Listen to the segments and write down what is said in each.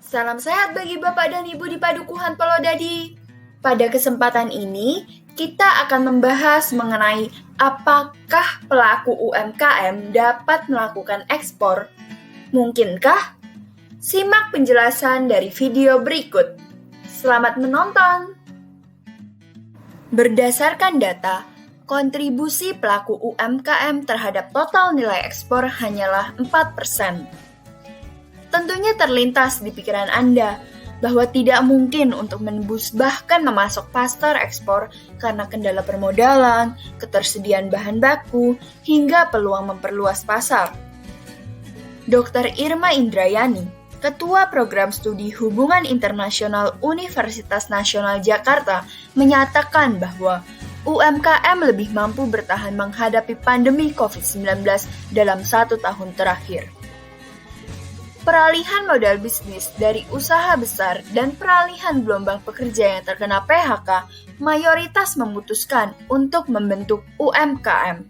Salam sehat bagi Bapak dan Ibu di Padukuhan Polodadi. Pada kesempatan ini, kita akan membahas mengenai apakah pelaku UMKM dapat melakukan ekspor. Mungkinkah? Simak penjelasan dari video berikut. Selamat menonton! Berdasarkan data, kontribusi pelaku UMKM terhadap total nilai ekspor hanyalah 4%. Tentunya terlintas di pikiran Anda bahwa tidak mungkin untuk menembus bahkan memasok pasar ekspor karena kendala permodalan, ketersediaan bahan baku, hingga peluang memperluas pasar. Dr. Irma Indrayani, Ketua Program Studi Hubungan Internasional Universitas Nasional Jakarta, menyatakan bahwa UMKM lebih mampu bertahan menghadapi pandemi COVID-19 dalam 1 tahun terakhir. Peralihan modal bisnis dari usaha besar dan peralihan gelombang pekerja yang terkena PHK mayoritas memutuskan untuk membentuk UMKM.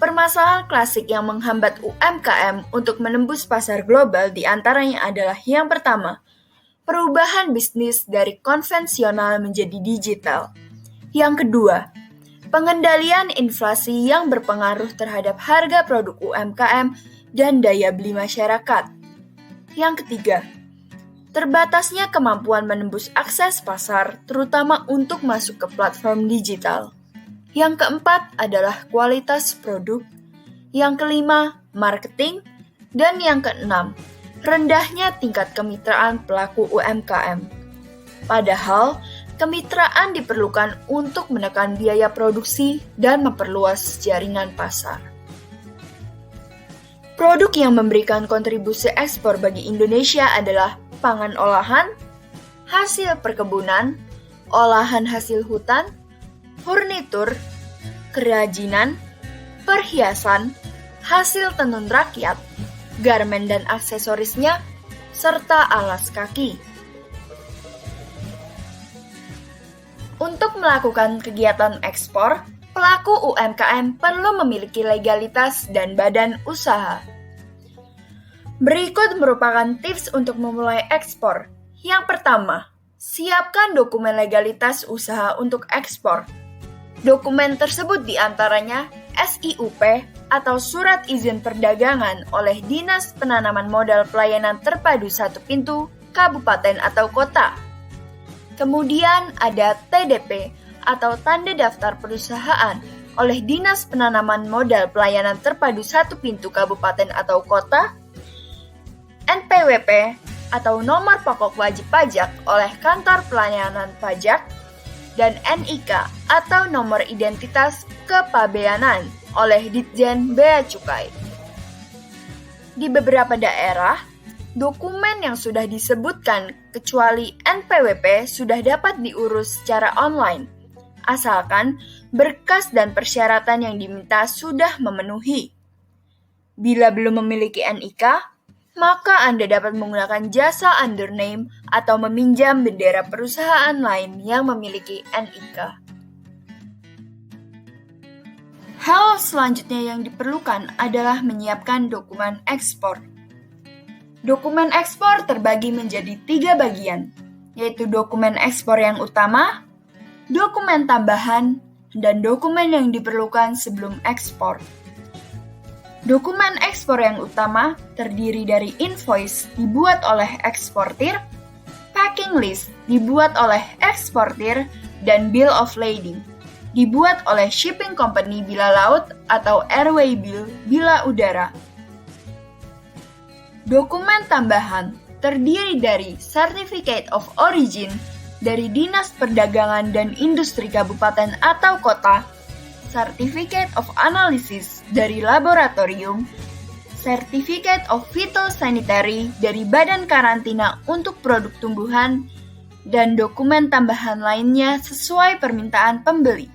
Permasalahan klasik yang menghambat UMKM untuk menembus pasar global diantaranya adalah yang pertama, perubahan bisnis dari konvensional menjadi digital. Yang kedua, pengendalian inflasi yang berpengaruh terhadap harga produk UMKM dan daya beli masyarakat. Yang ketiga, terbatasnya kemampuan menembus akses pasar, terutama untuk masuk ke platform digital. Yang keempat adalah kualitas produk. Yang kelima, marketing. Dan yang keenam, rendahnya tingkat kemitraan pelaku UMKM. Padahal, kemitraan diperlukan untuk menekan biaya produksi dan memperluas jaringan pasar. Produk yang memberikan kontribusi ekspor bagi Indonesia adalah pangan olahan, hasil perkebunan, olahan hasil hutan, furnitur, kerajinan, perhiasan, hasil tenun rakyat, garmen dan aksesorisnya, serta alas kaki. Untuk melakukan kegiatan ekspor, pelaku UMKM perlu memiliki legalitas dan badan usaha. Berikut merupakan tips untuk memulai ekspor. Yang pertama, siapkan dokumen legalitas usaha untuk ekspor. Dokumen tersebut diantaranya SIUP atau Surat Izin Perdagangan oleh Dinas Penanaman Modal Pelayanan Terpadu Satu Pintu, Kabupaten atau Kota. Kemudian ada TDP atau Tanda Daftar Perusahaan oleh Dinas Penanaman Modal Pelayanan Terpadu Satu Pintu Kabupaten atau Kota, NPWP atau Nomor Pokok Wajib Pajak oleh Kantor Pelayanan Pajak, dan NIK atau Nomor Identitas Kepabeanan oleh Ditjen Bea Cukai. Di beberapa daerah, dokumen yang sudah disebutkan kecuali NPWP sudah dapat diurus secara online, asalkan berkas dan persyaratan yang diminta sudah memenuhi. Bila belum memiliki NIK, maka Anda dapat menggunakan jasa undername atau meminjam bendera perusahaan lain yang memiliki NIK. Hal selanjutnya yang diperlukan adalah menyiapkan dokumen ekspor. Dokumen ekspor terbagi menjadi 3 bagian, yaitu dokumen ekspor yang utama, dokumen tambahan, dan dokumen yang diperlukan sebelum ekspor. Dokumen ekspor yang utama terdiri dari invoice dibuat oleh eksportir, packing list dibuat oleh eksportir, dan bill of lading dibuat oleh shipping company bila laut atau airway bill bila udara. Dokumen tambahan terdiri dari Certificate of Origin dari Dinas Perdagangan dan Industri Kabupaten atau Kota, Certificate of Analysis dari laboratorium, Certificate of Phytosanitary dari Badan Karantina untuk produk tumbuhan, dan dokumen tambahan lainnya sesuai permintaan pembeli.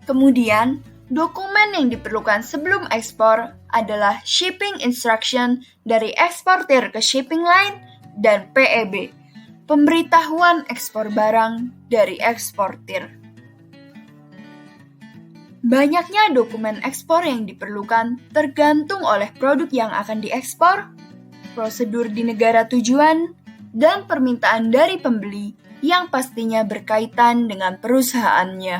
Kemudian, dokumen yang diperlukan sebelum ekspor adalah Shipping Instruction dari eksportir ke shipping line dan PEB, pemberitahuan ekspor barang dari eksportir. Banyaknya dokumen ekspor yang diperlukan tergantung oleh produk yang akan diekspor, prosedur di negara tujuan, dan permintaan dari pembeli yang pastinya berkaitan dengan perusahaannya.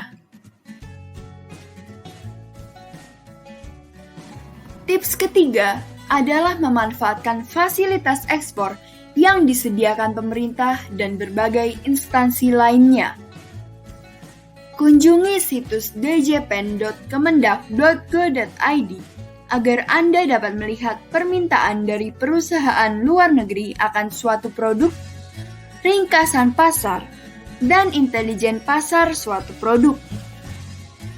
Tips ketiga adalah memanfaatkan fasilitas ekspor yang disediakan pemerintah dan berbagai instansi lainnya. Kunjungi situs djpen.kemendak.go.id agar Anda dapat melihat permintaan dari perusahaan luar negeri akan suatu produk, ringkasan pasar, dan intelijen pasar suatu produk.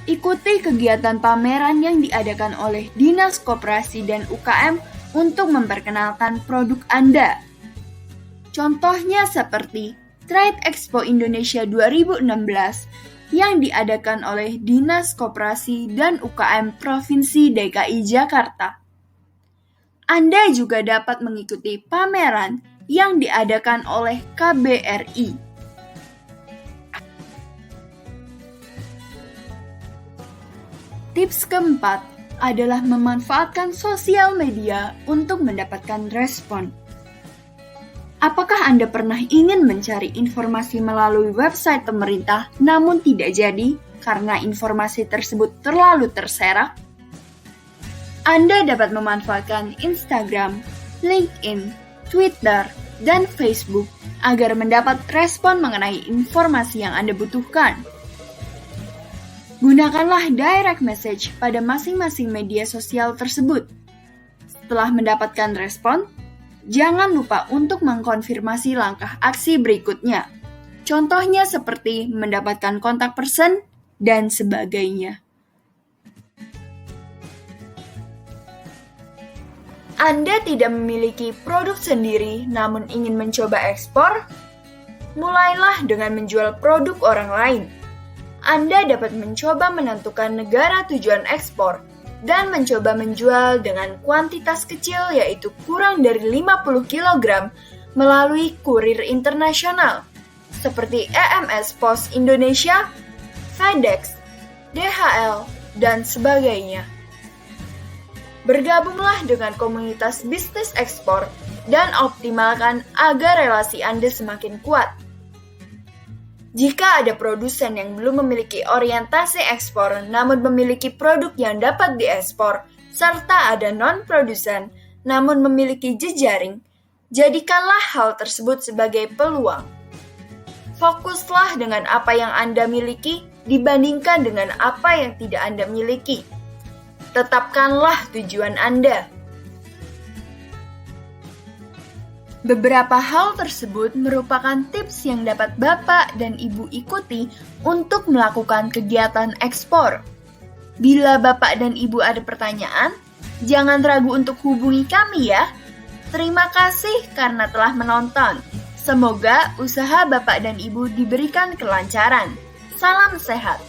Ikuti kegiatan pameran yang diadakan oleh Dinas Koperasi dan UKM untuk memperkenalkan produk Anda. Contohnya seperti Trade Expo Indonesia 2016 yang diadakan oleh Dinas Koperasi dan UKM Provinsi DKI Jakarta. Anda juga dapat mengikuti pameran yang diadakan oleh KBRI. Tips keempat adalah memanfaatkan sosial media untuk mendapatkan respon. Apakah Anda pernah ingin mencari informasi melalui website pemerintah namun tidak jadi karena informasi tersebut terlalu terserak? Anda dapat memanfaatkan Instagram, LinkedIn, Twitter, dan Facebook agar mendapat respon mengenai informasi yang Anda butuhkan. Gunakanlah direct message pada masing-masing media sosial tersebut. Setelah mendapatkan respon, jangan lupa untuk mengkonfirmasi langkah aksi berikutnya. Contohnya seperti mendapatkan kontak person dan sebagainya. Anda tidak memiliki produk sendiri namun ingin mencoba ekspor? Mulailah dengan menjual produk orang lain. Anda dapat mencoba menentukan negara tujuan ekspor dan mencoba menjual dengan kuantitas kecil yaitu kurang dari 50 kg melalui kurir internasional seperti EMS Pos Indonesia, FedEx, DHL, dan sebagainya. Bergabunglah dengan komunitas bisnis ekspor dan optimalkan agar relasi Anda semakin kuat. Jika ada produsen yang belum memiliki orientasi ekspor namun memiliki produk yang dapat diekspor, serta ada non-produsen namun memiliki jejaring, jadikanlah hal tersebut sebagai peluang. Fokuslah dengan apa yang Anda miliki dibandingkan dengan apa yang tidak Anda miliki. Tetapkanlah tujuan Anda. Beberapa hal tersebut merupakan tips yang dapat Bapak dan Ibu ikuti untuk melakukan kegiatan ekspor. Bila Bapak dan Ibu ada pertanyaan, jangan ragu untuk hubungi kami ya. Terima kasih karena telah menonton. Semoga usaha Bapak dan Ibu diberikan kelancaran. Salam sehat.